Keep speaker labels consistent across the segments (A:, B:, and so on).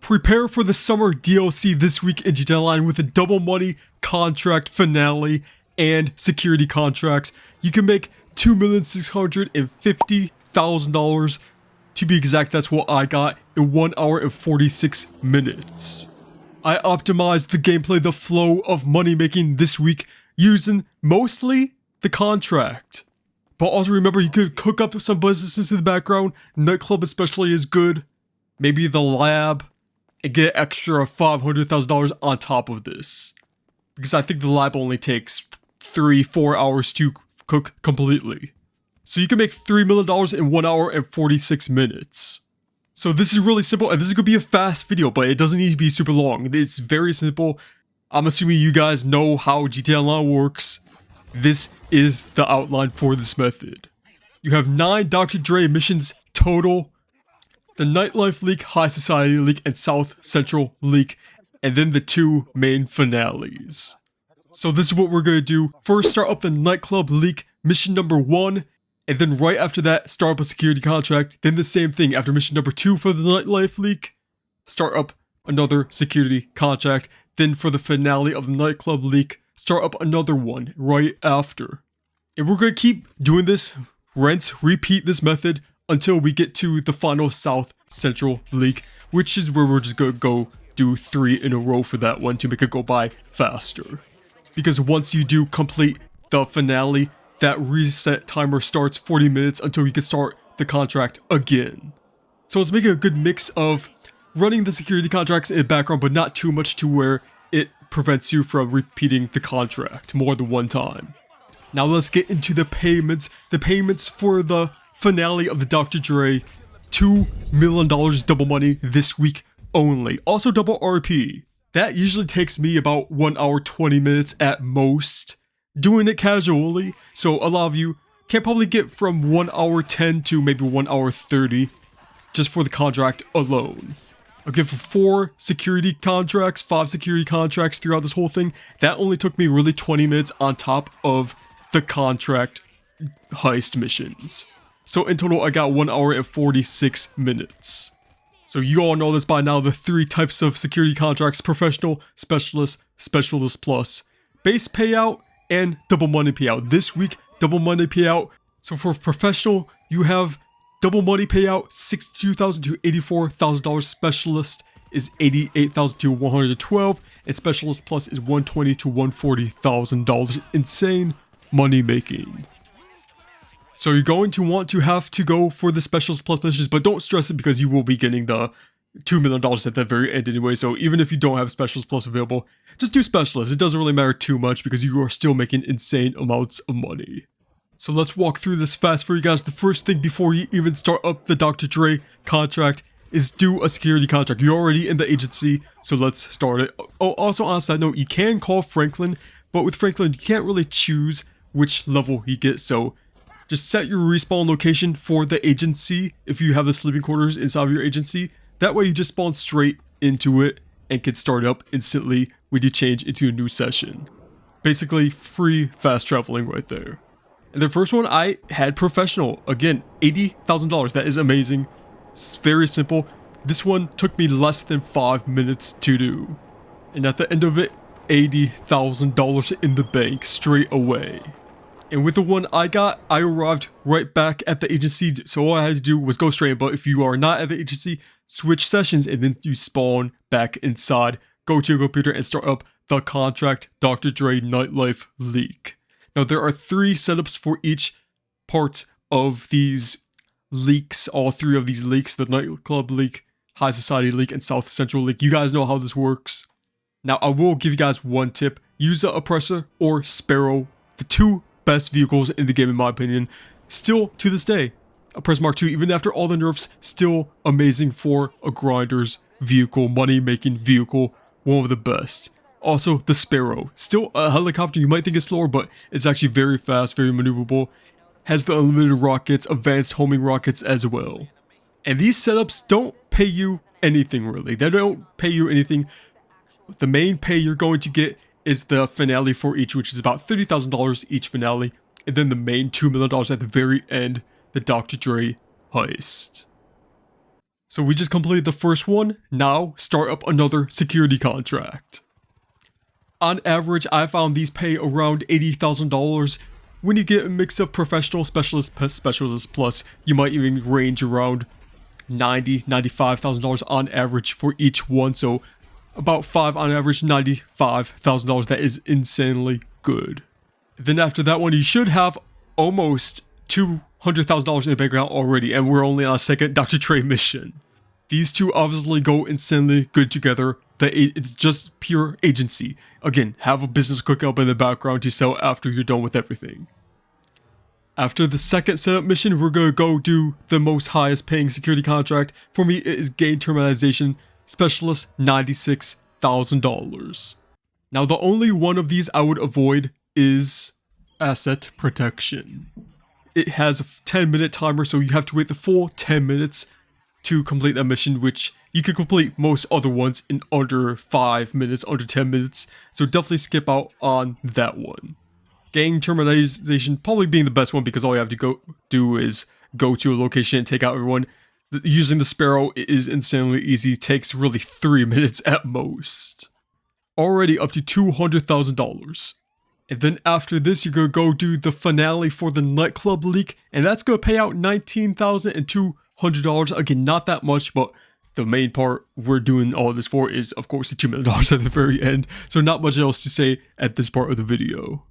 A: Prepare for the summer DLC this week in GTA Online with a double money contract finale and security contracts. You can make $2,650,000. To be exact, that's what I got in 1 hour and 46 minutes. I optimized the gameplay, the flow of money making this week using mostly the contract. But also remember, you could cook up some businesses in the background. Nightclub especially is good. Maybe the lab. And get extra $500,000 on top of this. Because I think the lab only takes 3-4 hours to cook completely. So you can make $3 million in 1 hour and 46 minutes. So this is really simple, and this is going to be a fast video, but it doesn't need to be super long. It's very simple. I'm assuming you guys know how GTA Online works. This is the outline for this method. You have 9 Dr. Dre missions total. The Nightlife Leak, High Society Leak, and South Central Leak, and then the 2 main finales. So this is what we're going to do. First, start up the Nightclub Leak, mission number 1, and then right after that, start up a security contract. Then the same thing after mission number 2 for the Nightlife Leak, start up another security contract. Then for the finale of the Nightclub Leak, start up another one right after. And we're going to keep doing this, repeat this method, until we get to the final South Central Leak, which is where we're just gonna go do 3 in a row for that one to make it go by faster. Because once you do complete the finale, that reset timer starts 40 minutes until you can start the contract again. So let's make a good mix of running the security contracts in the background, but not too much to where it prevents you from repeating the contract more than one time. Now let's get into the payments. The payments for the finale of the Dr. Dre, $2 million double money this week only. Also double RP. That usually takes me about 1 hour 20 minutes at most. Doing it casually, so a lot of you can probably get from 1 hour 10 to maybe 1 hour 30 just for the contract alone. Okay, for 4 security contracts, 5 security contracts throughout this whole thing, that only took me really 20 minutes on top of the contract heist missions. So in total, I got 1 hour and 46 minutes. So you all know this by now, the 3 types of security contracts: professional, specialist, specialist plus, base payout, and double money payout. This week, double money payout. So for professional, you have double money payout, $62,000 to $84,000. Specialist is $88,000 to $112,000, and specialist plus is $120,000 to $140,000. Insane money making. So you're going to want to have to go for the specialist plus missions, but don't stress it because you will be getting the $2 million at the very end anyway. So even if you don't have specialist plus available, just do specialist. It doesn't really matter too much because you are still making insane amounts of money. So let's walk through this fast for you guys. The first thing before you even start up the Dr. Dre contract is do a security contract. You're already in the agency, so let's start it. Oh, also on a side note, you can call Franklin, but with Franklin, you can't really choose which level he gets. So just set your respawn location for the agency if you have the sleeping quarters inside of your agency. That way you just spawn straight into it and can start up instantly when you change into a new session. Basically, free fast traveling right there. And the first one, I had professional. Again, $80,000. That is amazing. It's very simple. This one took me less than 5 minutes to do. And at the end of it, $80,000 in the bank straight away. And with the one I got, I arrived right back at the agency, so all I had to do was go straight in. But if you are not at the agency, switch sessions and then you spawn back inside. Go to your computer and start up the contract Dr. Dre Nightlife Leak. Now there are 3 setups for each part of these leaks, all 3 of these leaks, the Nightclub Leak, High Society Leak, and South Central Leak. You guys know how this works. Now I will give you guys one tip. Use the Oppressor or Sparrow, the 2 best vehicles in the game in my opinion. Still to this day, Oppressor Mark II, even after all the nerfs, still amazing for a grinder's vehicle, money making vehicle, one of the best. Also the Sparrow, still a helicopter. You might think it's slower, but it's actually very fast, very maneuverable. Has the unlimited rockets, advanced homing rockets as well. And these setups don't pay you anything really. They don't pay you anything. The main pay you're going to get is the finale for each, which is about $30,000 each finale, and then the main $2 million at the very end, the Dr. Dre heist. So we just completed the first one. Now start up another security contract. On average, I found these pay around $80,000. When you get a mix of professional, specialist, specialist plus, you might even range around $90,000, $95,000 on average for each one. So about 5 on average, $95,000. That is insanely good. Then after that one, you should have almost $200,000 in the bank account already, and we're only on a second Dr. Dre mission. These two obviously go insanely good together. It's just pure agency. Again, have a business cooking up in the background to sell after you're done with everything. After the second setup mission, we're going to go do the most highest paying security contract. For me, it is Gain Terminalization Specialist, $96,000. Now, the only one of these I would avoid is Asset Protection. It has a 10-minute timer, so you have to wait the full 10 minutes to complete that mission, which you can complete most other ones in under 5 minutes, under 10 minutes. So definitely skip out on that one. Gang terminalization probably being the best one because all you have to do is go to a location and take out everyone. Using the Sparrow is insanely easy. Takes really 3 minutes at most. Already up to $200,000. And then after this, you're going to go do the finale for the nightclub leak, and that's going to pay out $19,200. Again, not that much, but the main part we're doing all this for is, of course, the $2 million at the very end. So not much else to say at this part of the video.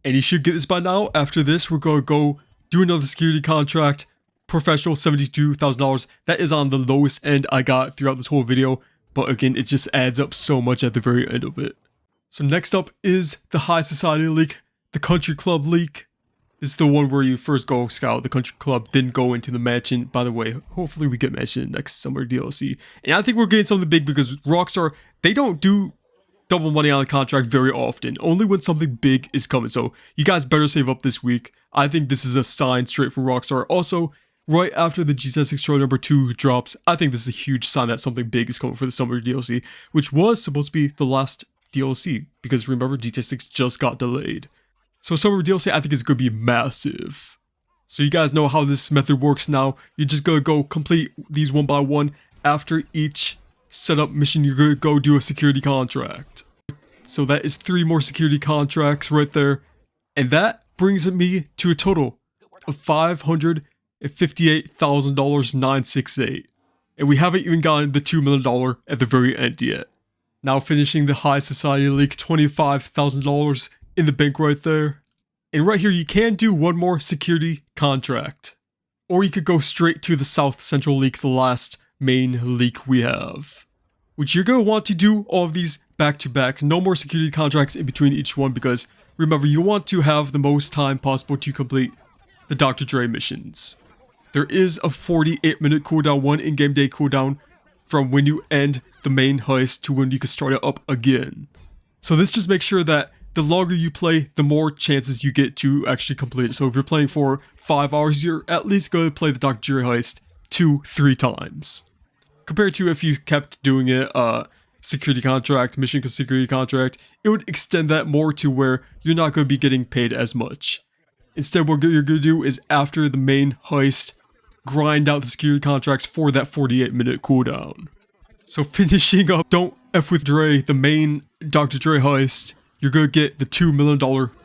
A: And you should get this by now. After this, we're going to go do another security contract. Professional, $72,000. That is on the lowest end I got throughout this whole video. But again, it just adds up so much at the very end of it. So next up is the High Society leak, the Country Club leak. This is the one where you first go scout the Country Club, then go into the mansion. By the way, hopefully we get mansion next summer DLC. And I think we're getting something big because Rockstar, they don't do double money on a contract very often. Only when something big is coming. So you guys better save up this week. I think this is a sign straight from Rockstar. Also, right after the GTA 6 trailer number 2 drops, I think this is a huge sign that something big is coming for the summer DLC, which was supposed to be the last DLC, because remember, GTA 6 just got delayed. So summer DLC I think is going to be massive. So you guys know how this method works now. You're just going to go complete these one by one. After each setup mission, you're going to go do a security contract. So that is 3 more security contracts right there. And that brings me to a total of $558,968. And we haven't even gotten the $2 million at the very end yet. Now finishing the High Society leak, $25,000 in the bank right there. And right here, you can do one more security contract. Or you could go straight to the South Central leak, the last main leak we have. Which you're going to want to do all of these back to back. No more security contracts in between each one because remember, you want to have the most time possible to complete the Dr. Dre missions. There is a 48-minute cooldown, 1 in-game day cooldown from when you end the main heist to when you can start it up again. So this just makes sure that the longer you play, the more chances you get to actually complete it. So if you're playing for 5 hours, you're at least going to play the Dr. Dre heist 2-3 times. Compared to if you kept doing it, security contract, mission security contract, it would extend that more to where you're not going to be getting paid as much. Instead, what you're going to do is after the main heist, grind out the security contracts for that 48-minute cooldown. So finishing up Don't F With Dre, the main Dr. Dre heist, you're going to get the $2 million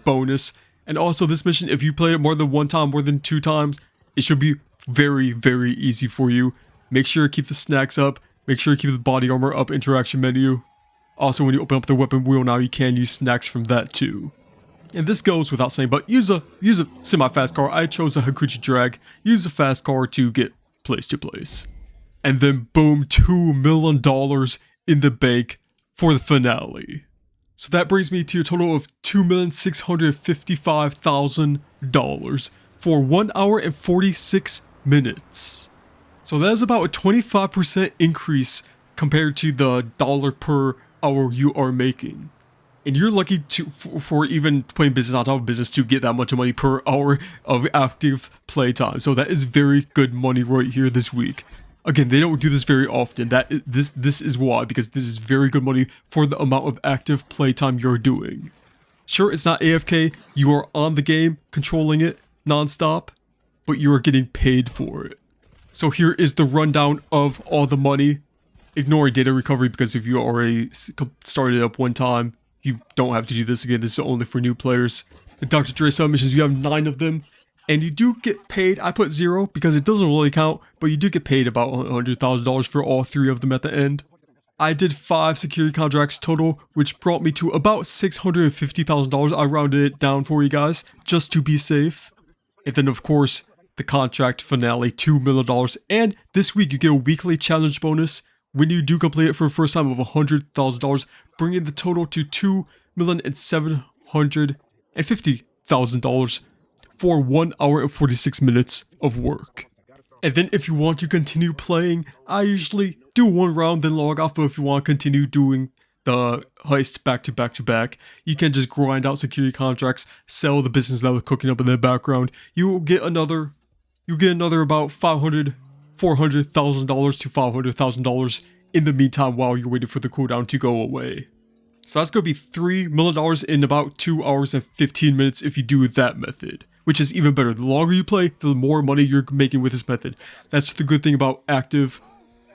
A: bonus. And also this mission, if you play it more than 1 time, more than 2 times, it should be very, very easy for you. Make sure you keep the snacks up. Make sure you keep the body armor up, interaction menu. Also, when you open up the weapon wheel now, you can use snacks from that too. And this goes without saying, but use a semi-fast car. I chose a Hakuchi Drag. Use a fast car to get place to place. And then boom, $2 million in the bank for the finale. So that brings me to a total of $2,655,000 for 1 hour and 46 minutes. So that is about a 25% increase compared to the dollar per hour you are making. And you're lucky for even playing business on top of business to get that much money per hour of active playtime. So that is very good money right here this week. Again, they don't do this very often. This is why, because this is very good money for the amount of active playtime you're doing. Sure, it's not AFK. You are on the game, controlling it non-stop, but you are getting paid for it. So here is the rundown of all the money. Ignoring data recovery because if you already started up one time, you don't have to do this again. This is only for new players. The Dr. Dre submissions, you have 9 of them. And you do get paid. I put 0 because it doesn't really count, but you do get paid about $100,000 for all 3 of them at the end. I did 5 security contracts total, which brought me to about $650,000. I rounded it down for you guys, just to be safe. And then, of course, the contract finale, $2 million. And this week, you get a weekly challenge bonus when you do complete it for the first time of $100,000, bringing the total to $2,750,000 for 1 hour and 46 minutes of work. And then if you want to continue playing, I usually do 1 round then log off, but if you want to continue doing the heist back to back to back, you can just grind out security contracts, sell the business that was cooking up in the background. You will get another about $400,000 to $500,000 in the meantime while you're waiting for the cooldown to go away. So that's going to be $3 million in about 2 hours and 15 minutes if you do that method, which is even better. The longer you play, the more money you're making with this method. That's the good thing about active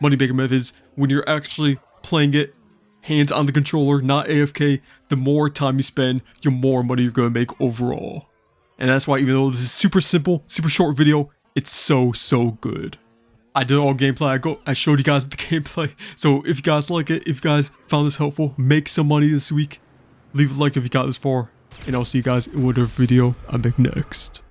A: money making methods. When you're actually playing it hands on the controller, not AFK, the more time you spend, the more money you're going to make overall. And that's why even though this is super simple, super short video, it's so good. I did all gameplay. I showed you guys the gameplay. So if you guys like it, if you guys found this helpful, make some money this week. Leave a like if you got this far. And I'll see you guys in whatever video I make next.